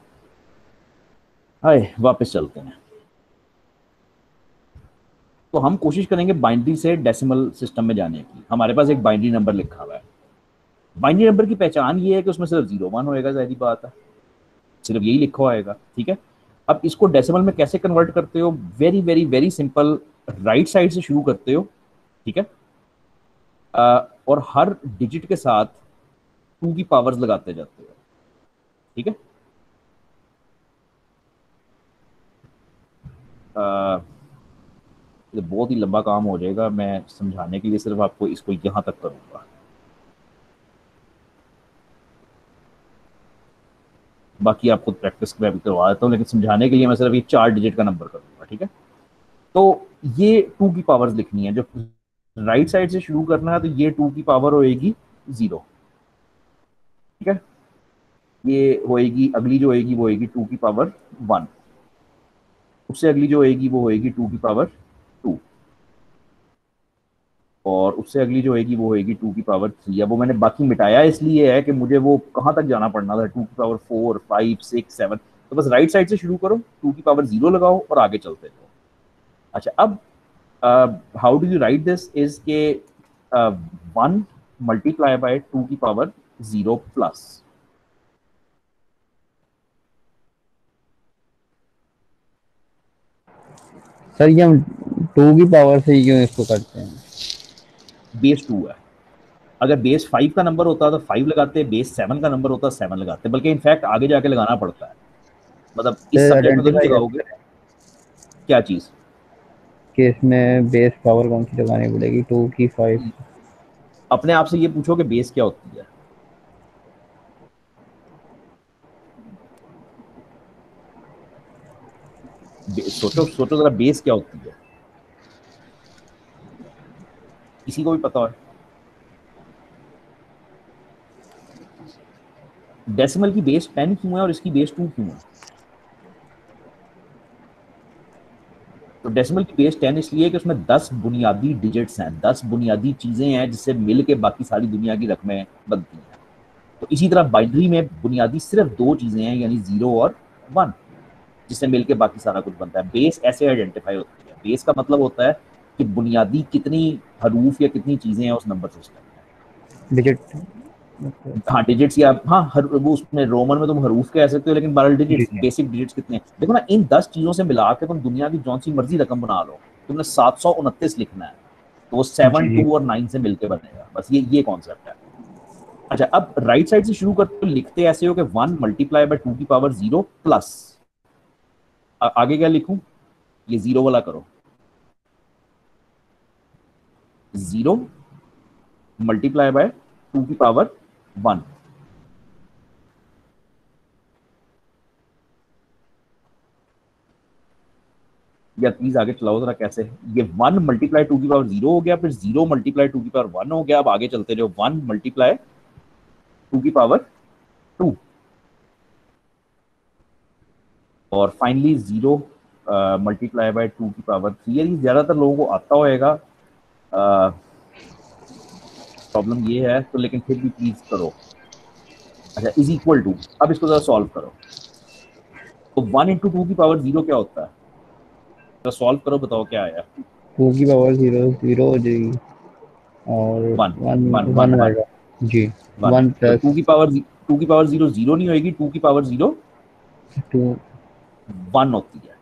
हाय, वापस चलते हैं। तो हम कोशिश करेंगे बाइनरी से डेसिमल सिस्टम में जाने की। हमारे पास एक बाइनरी नंबर लिखा हुआ है। बाइनरी नंबर की पहचान ये है कि उसमें सिर्फ 0 1 होएगा, जाहिर बात है, सिर्फ यही लिखा होएगा, ठीक है। अब इसको डेसिमल में कैसे कन्वर्ट करते हो? Very very very simple, right side से शुरू करते हो, ठीक है। और हर डिजिट के साथ 2 की पावर्स लगाते जाते हो, ठीक है। ये बहुत ही लंबा काम हो जाएगा, मैं समझाने के लिए सिर्फ आपको इसको यहां तक करूंगा, बाकी आपको प्रैक्टिस मैं भी करवा देता हूँ, लेकिन समझाने के लिए मैं सिर्फ ये 4 डिजिट का नंबर करूंगा, ठीक है। तो ये 2 की पावर्स लिखनी है, जो राइट साइड से शुरू करना है, तो ये 2 की पावर होएगी 0, ठीक है। ये होएगी, अगली जो होएगी वो होएगी 2 की पावर 1, उससे अगली जो होएगी वो होएगी 2 की पावर 2, और उससे अगली जो होएगी वो होएगी 2 की पावर 3। अब वो मैंने बाकी मिटाया इसलिए है कि मुझे वो कहाँ तक जाना पड़ना था, 2 की पावर 4 5 6 7। तो बस राइट साइड से शुरू करो, 2 की पावर 0 लगाओ और आगे चलते जाओ। अच्छा, अब how do you right this is के 1 मल्टीप्लाई बाय 2 की पावर 0 प्लस। सर ये हम 2 की पावर से ही क्यों इसको करते हैं? बेस 2 है, अगर बेस 5 का नंबर होता तो 5 लगाते, बेस 7 का नंबर होता 7 लगाते, बल्कि इनफैक्ट आगे जाके लगाना पड़ता है, मतलब इस सर सब्जेक्ट में तो नहीं आइडेंटिफाई लगाओगे। कैसे क्या चीज? कि इसमें बेस पावर कौन सी लगानी पड़ेगी, 2 की 5? अपने आप से ये पूछो कि बेस क्या होती है। सोचो सोचो जरा, बेस क्या होती है, किसी को भी पता है? डेसिमल की बेस 10 क्यों है और इसकी बेस 2 क्यों है? तो डेसिमल की बेस 10 इसलिए कि उसमें 10 बुनियादी डिजिट्स हैं, 10 बुनियादी चीजें हैं जिससे मिल के बाकी सारी दुनिया की रकमें बनती हैं। तो इसी तरह बाइनरी में बुनियादी सिर्फ 2 चीजें हैं, यानी 0 और 1, जिससे मिलके बाकी सारा कुछ बनता है। बेस ऐसे आइडेंटिफाई होती है, बेस का मतलब होता है कि बुनियादी कितनी हरूफ या कितनी चीजें हैं उस नंबर सिस्टम में। डिजिट। हाँ, डिजिट्स, या हाँ वो उसमें रोमन में तुम हरूफ कह सकते हो, लेकिन 12 जी डिजिट्स, जी। बेसिक डिजिट्स कितने हैं देखो ना, इन 10 चीजों से मिला के तुम दुनिया की जौन सी मर्जी रकम बना लो, तुमने 729 लिखना है, तो वो 7 जी 2 और 9 से मिलकर बनेगा, बस ये कॉन्सेप्ट है। अच्छा, अब राइट साइड से शुरू करते हो, लिखते ऐसे हो कि 1 मल्टीप्लाई बाय 2 की पावर 0 प्लस, आगे क्या लिखूं? ये 0 वाला करो, 0 मल्टीप्लाई बाय 2 की पावर 1, या प्लीज आगे चलाओ जरा कैसे। ये 1 मल्टीप्लाई 2 की पावर 0 हो गया, फिर 0 मल्टीप्लाई 2 की पावर 1 हो गया, अब आगे चलते जाओ, 1 मल्टीप्लाई 2 की पावर 2, और फाइनली 0 मल्टीप्लाई बाय 2 की पावर 3। यानी ज्यादातर लोगों को आता होएगा, प्रॉब्लम ये है तो, लेकिन फिर भी प्लीज करो। अच्छा, इज इक्वल टू, अब इसको जरा सॉल्व करो, तो 1 इंटू 2 की पावर 0 क्या होता है? जरा सॉल्व करो, बताओ क्या आया। 2 की पावर 0 0 हो जाएगी और 1 वन 1 1 वन 1 आएगा। जी। 1, 1 तो प्लस 2 की पावर 0 0 नहीं होगी, 2 की पावर 0 2। 1 होती है।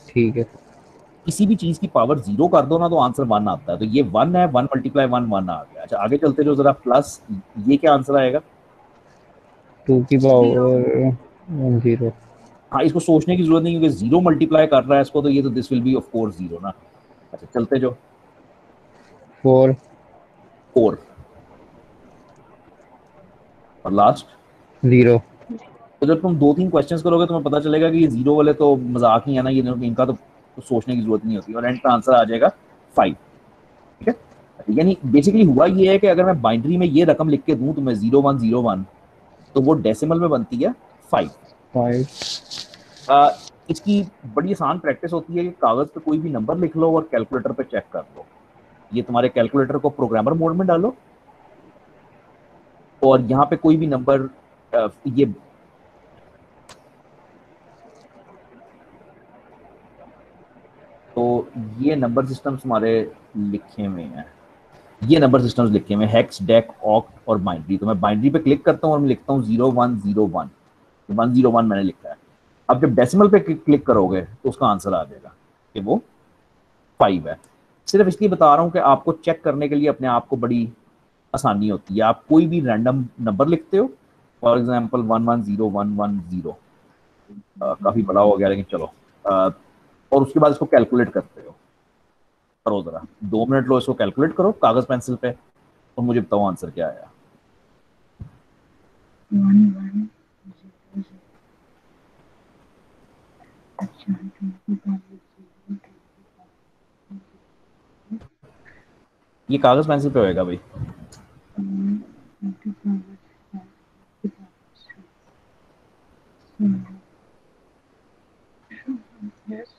ठीक है। किसी भी चीज की पावर 0 कर दो ना तो आंसर 1 आता है, तो ये 1 है, 1 मल्टीप्लाई 1 1 आ गया। अच्छा, आगे चलते जो जरा, प्लस, ये क्या आंसर आएगा? 2 की पावर 0। हाँ, इसको सोचने की जरूरत नहीं, क्योंकि 0 मल्टीप्लाई कर रहा है इसको, तो ये तो this will be of course 0 ना। अच्छा, चलते जो 4 4, और लास्ट। 0। तो जब तुम 2 3 क्वेश्चंस करोगे तुम्हें पता चलेगा कि ये 0 वाले तो मजाक ही है ना, ये इनका तो सोचने की जरूरत नहीं होती, और एंड का आंसर आ जाएगा 5, ठीक है। यानी बेसिकली हुआ ये है कि अगर मैं बाइनरी में ये रकम लिख के दूं तुम्हें 0101, तो वो डेसिमल में बनती है 5। 5। इसकी बड़ी आसान प्रैक्टिस होती है कि कागज पे कोई भी नंबर लिख लो और कैलकुलेटर पे चेक कर लो। ये तुम्हारे कैलकुलेटर को प्रोग्रामर मोड में डालो और यहाँ पे कोई भी नंबर ये तो ये नंबर सिस्टम्स हमारे लिखे हुए हैं, ये नंबर सिस्टम्स लिखे हुए हैं, हेक्स, डेक, ऑक्ट और बाइनरी। तो मैं बाइनरी पे क्लिक करता हूँ और मैं लिखता हूँ 0101, 101 मैंने लिखा है। अब जब डेसिमल पे क्लिक करोगे तो उसका आंसर आ जाएगा कि वो 5 है। सिर्फ इसलिए बता रहा हूँ कि आपको चेक करने के लिए अपने आप को बड़ी आसानी होती है। आप कोई भी रैंडम नंबर लिखते हो, फॉर एग्जाम्पल 110110, काफी बड़ा हो गया लेकिन चलो, और उसके बाद इसको कैलकुलेट करते हो। करो जरा 2 मिनट लो, इसको कैलकुलेट करो कागज पेंसिल पे और मुझे बताओ आंसर क्या आया। 1100। अच्छा, ये कागज पेंसिल पे होएगा भाई। yes.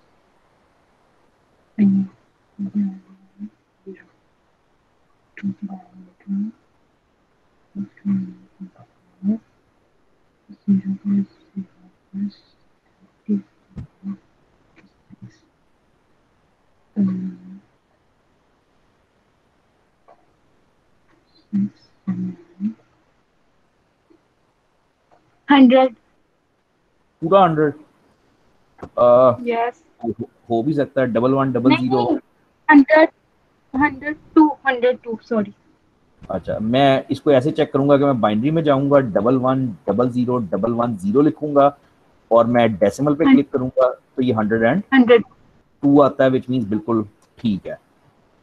Hundred. पूरा 100? Yes. हो भी सकता है, 1110। नहीं, 100, 102, सॉरी। अच्छा, मैं इसको ऐसे चेक करूंगा कि मैं बाइनरी में जाऊंगा, 11001110 लिखूंगा और मैं डेसिमल पे क्लिक करूंगा तो ये 102 100। आता है, विच मीन्स बिल्कुल ठीक है।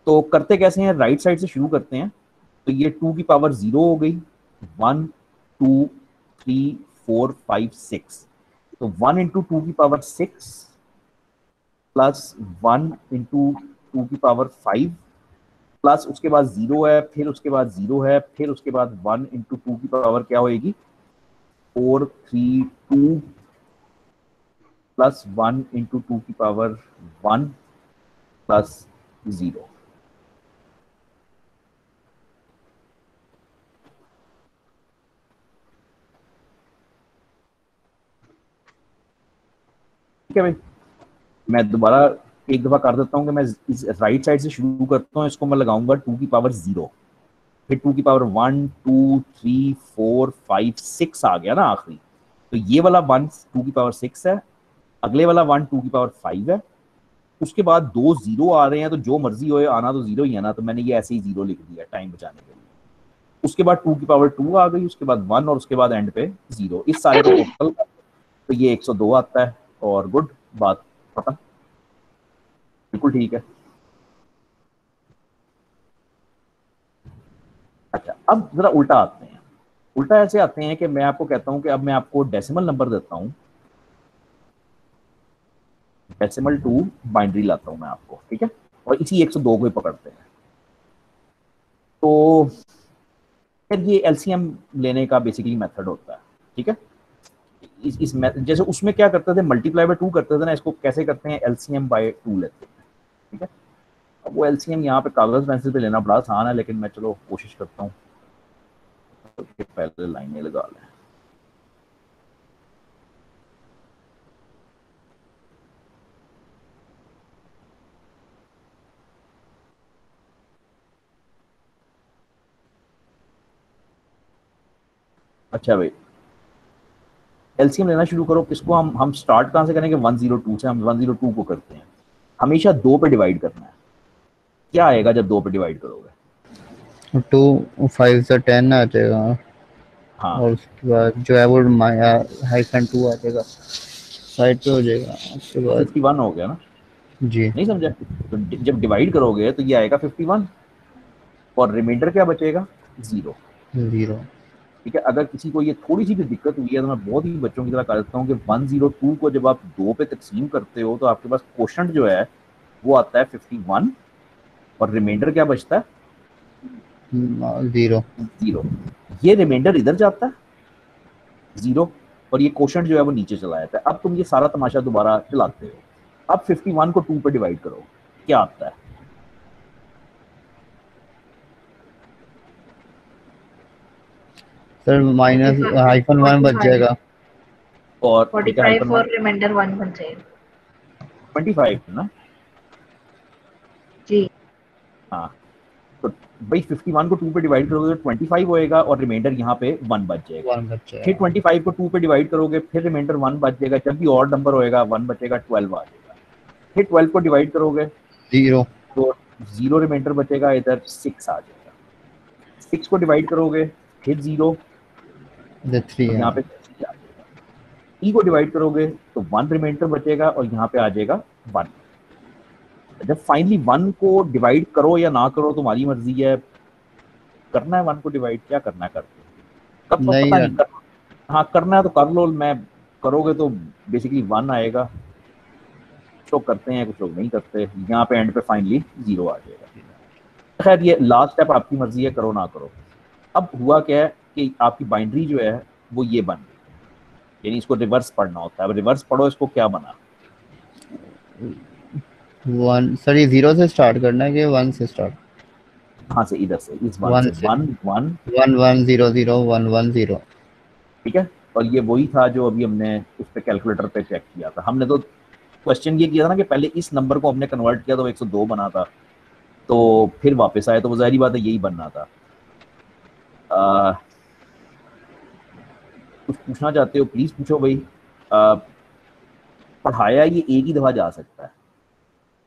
तो करते कैसे हैं, राइट साइड से शुरू करते हैं। तो ये 2 की पावर 0 हो गई, 1 2 3 4 5 6। तो 1 इंटू 2 की पावर 6 प्लस 1 इंटू 2 की पावर 5 प्लस उसके बाद 0 है, फिर उसके बाद 0 है, फिर उसके बाद 1 इंटू 2 की पावर क्या होएगी, 432 प्लस 1 इंटू 2 की पावर 1 प्लस 0। ठीक है भाई, मैं दोबारा एक दफा कर देता हूँ कि मैं इस राइट साइड से शुरू करता हूँ, इसको मैं लगाऊंगा 2 की पावर 0, फिर 2 की पावर 1 2 3 4 5 6 आ गया ना आखिरी। तो ये वाला 1 2 की पावर 6 है, अगले वाला 1 2 की पावर 5 है, उसके बाद 2 जीरो आ रहे हैं, तो जो मर्जी हो आना तो जीरो ही है ना, तो मैंने ये ऐसे ही जीरो लिख दिया टाइम बचाने के लिए। उसके बाद 2 की पावर 2 आ गई, उसके बाद 1 और उसके बाद एंड पे 0, इस सारे को टोटल तो ये 102 आता है। और गुड, बात खत्म, बिल्कुल ठीक है। अच्छा, अब जरा उल्टा आते हैं। उल्टा ऐसे आते हैं कि मैं आपको कहता हूं कि अब मैं आपको डेसिमल नंबर देता हूं, डेसिमल टू बाइनरी लाता हूं मैं आपको, ठीक है, और इसी 102 को ही पकड़ते हैं। तो फिर ये एलसीएम लेने का बेसिकली मेथड होता है, ठीक है। जैसे उसमें क्या करते थे, मल्टीप्लाई बाय 2 करते थे ना, इसको कैसे करते हैं, एलसीएम बाय 2 लेते हैं, ठीक है। अब वो एलसीएम यहाँ पे कागज पेंसिल पे लेना बड़ा आसान है, लेकिन मैं चलो कोशिश करता हूँ। तो पहले लाइनें लगा लें। अच्छा भाई, एलसीएम लेना शुरू करो। किसको हम स्टार्ट कहाँ से करेंगे, 102 से। हम 102 को करते हैं, हमेशा 2 पे डिवाइड करना है। क्या आएगा जब 2 पे डिवाइड करोगे, 2 5 से 10 आ जाएगा। हाँ और उसके बाद जो है वो हाइफन 2 आ जाएगा, साइड पे हो जाएगा उसके तो बाद। 51 हो गया ना, जी, नहीं समझा। तो जब डिवाइड करोगे तो ये आएगा 51 और रिमाइंडर क्या बचेगा, 0। 0। ठीक है, अगर किसी को ये थोड़ी सी भी दिक्कत हुई है तो मैं बहुत ही बच्चों की तरह कर देता हूँ कि 102 को जब आप 2 पे तकसीम करते हो तो आपके पास क्वोशंट जो है वो आता है 51 और रिमाइंडर क्या बचता है, 0। 0। ये रिमाइंडर इधर जाता है 0 और ये क्वोशंट जो है वो नीचे चला जाता है। अब तुम ये सारा तमाशा दोबारा चलाते हो। अब 51 को 2 पे डिवाइड करो, क्या आता है, सर माइनस -1 बच जाएगा। और 45 और रिमाइंडर 1 बन जाएगा। 25 ना। जी हाँ, तो भाई 51 को 2 पे डिवाइड करोगे तो 25 होएगा और रिमाइंडर यहाँ पे 1 बच जाएगा। 1 बच फिर जाएगा। 25 को 2 पे डिवाइड करोगे, फिर रिमाइंडर 1 बच जाएगा। जब भी और नंबर होएगा 1 बचेगा, 12 आ जाएगा। फिर 12 को डिवाइड करोगे 0 तो 0 रिमाइंडर बचेगा, इधर 6 आ जाएगा। 6 को डिवाइड करोगे फिर 0, 3 तो है। यहाँ पे 3 आ जाएगा। 3 को डिवाइड करोगे तो 1 रिमाइंडर बचेगा और यहाँ पे आ जाएगा 1। जब फाइनली 1 को डिवाइड करो या ना करो तुम्हारी मर्जी है, करना है 1 को डिवाइड, क्या करना है करते कब तो नहीं पता नहीं यार, कर, हाँ करना है तो कर लो। मैं करोगे तो बेसिकली 1 आएगा। कुछ लोग करते हैं, कुछ लोग नहीं करते। यहाँ पे एंड पे फाइनली 0 आ जाएगा। खैर ये लास्ट स्टेप आपकी मर्जी है, करो ना करो। अब हुआ क्या है कि आपकी बाइनरी जो है वो ये बन गई है, यानी इसको रिवर्स पढ़ना होता है। अब रिवर्स पढ़ो इसको, क्या बना। 1 सर, ये 0 से स्टार्ट करना है कि 1 से स्टार्ट? कहाँ से, इधर से, इस 1 1 से, से। 1 1। 1 1 0 0 1 1 0। ठीक है, और ये वही था जो अभी हमने उस पे कैलकुलेटर पे चेक किया था। हमने तो क्वेश्चन ये किया था ना कि पहले इस नंबर को हमने कन्वर्ट किया तो 102 बना था, तो फिर वापस आए तो वो जाहिर बात है यही बनना था। कुछ पूछना चाहते हो प्लीज पूछो भाई। आ, पढ़ाया ये एक ही दफा जा सकता है,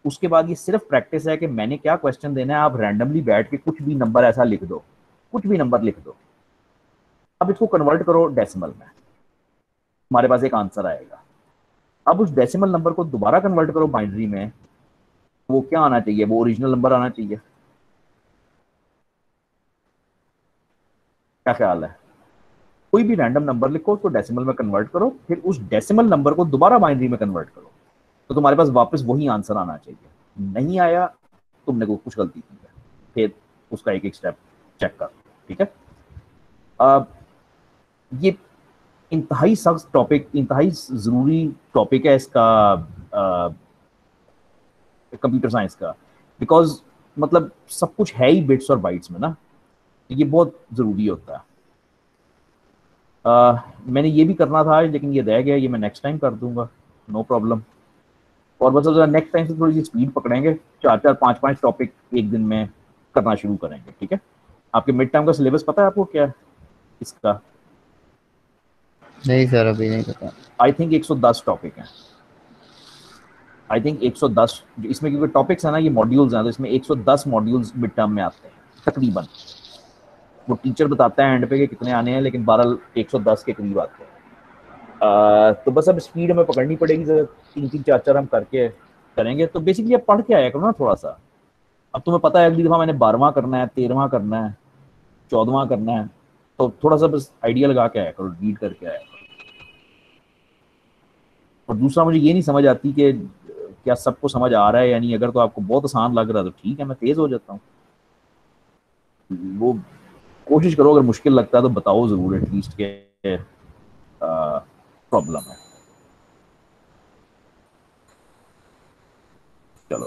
उसके बाद ये सिर्फ प्रैक्टिस है कि मैंने क्या क्वेश्चन देना है। आप रैंडमली बैठ के कुछ भी नंबर ऐसा लिख दो, कुछ भी नंबर लिख दो। अब इसको कन्वर्ट करो डेसिमल में, हमारे पास एक आंसर आएगा। अब उस डेसिमल नंबर को दोबारा कन्वर्ट करो बाइनरी में, वो क्या आना चाहिए, वो ओरिजिनल नंबर आना चाहिए। क्या ख्याल है। कोई भी रैंडम नंबर लिखो, उसको डेसिमल में कन्वर्ट करो, फिर उस डेसिमल नंबर को दोबारा बाइनरी में कन्वर्ट करो, तो तुम्हारे पास वापस वही आंसर आना चाहिए। नहीं आया, तुमने को कुछ गलती की है, फिर उसका एक एक स्टेप चेक कर। ठीक है, अब ये इंतहाई सख्त टॉपिक, इंतहाई ज़रूरी टॉपिक है इसका, कंप्यूटर साइंस का। बिकॉज मतलब सब कुछ है ही बिट्स और बाइट्स में ना, ये बहुत ज़रूरी होता है। मैंने ये भी करना था लेकिन ये रह गया, ये मैं नेक्स्ट टाइम कर दूंगा, नो प्रॉब्लम। और बस नेक्स्ट टाइम से थोड़ी सी स्पीड पकड़ेंगे, 4 4 5 5 टॉपिक एक दिन में करना शुरू करेंगे। ठीक है, आपके मिड टर्म का सिलेबस पता है आपको क्या है इसका? नहीं सर, अभी नहीं पता। आई थिंक 110 टॉपिक हैं। आई थिंक 110 इसमें, क्योंकि टॉपिक्स है ना, ये मॉड्यूल्स हैं, तो इसमें 110 मॉड्यूल्स मिड टर्म में आते हैं तकरीबन। वो टीचर बताता है एंड पे कि कितने आने हैं, लेकिन 110 के करीब आते हैं। तो बस अब स्पीड हमें पकड़नी पड़ेगी, 3 3 4 4 हम करके करेंगे। तो बेसिकली अब पढ़ के आया करो ना थोड़ा सा। अब तुम्हें पता है अगली दफ़ा मैंने 12वां करना है, 13वां करना है, 14वां करना है, तो थोड़ा सा बस आइडिया लगा के आया करो, रीड करके आया करो। और दूसरा, मुझे ये नहीं समझ आती कि क्या सबको समझ आ रहा है या नहीं। अगर तो आपको बहुत आसान लग रहा है तो ठीक है, मैं तेज़ हो जाता हूँ। वो कोशिश करो, अगर मुश्किल लगता है तो बताओ ज़रूर एटलीस्ट के प्रॉब्लम है। चलो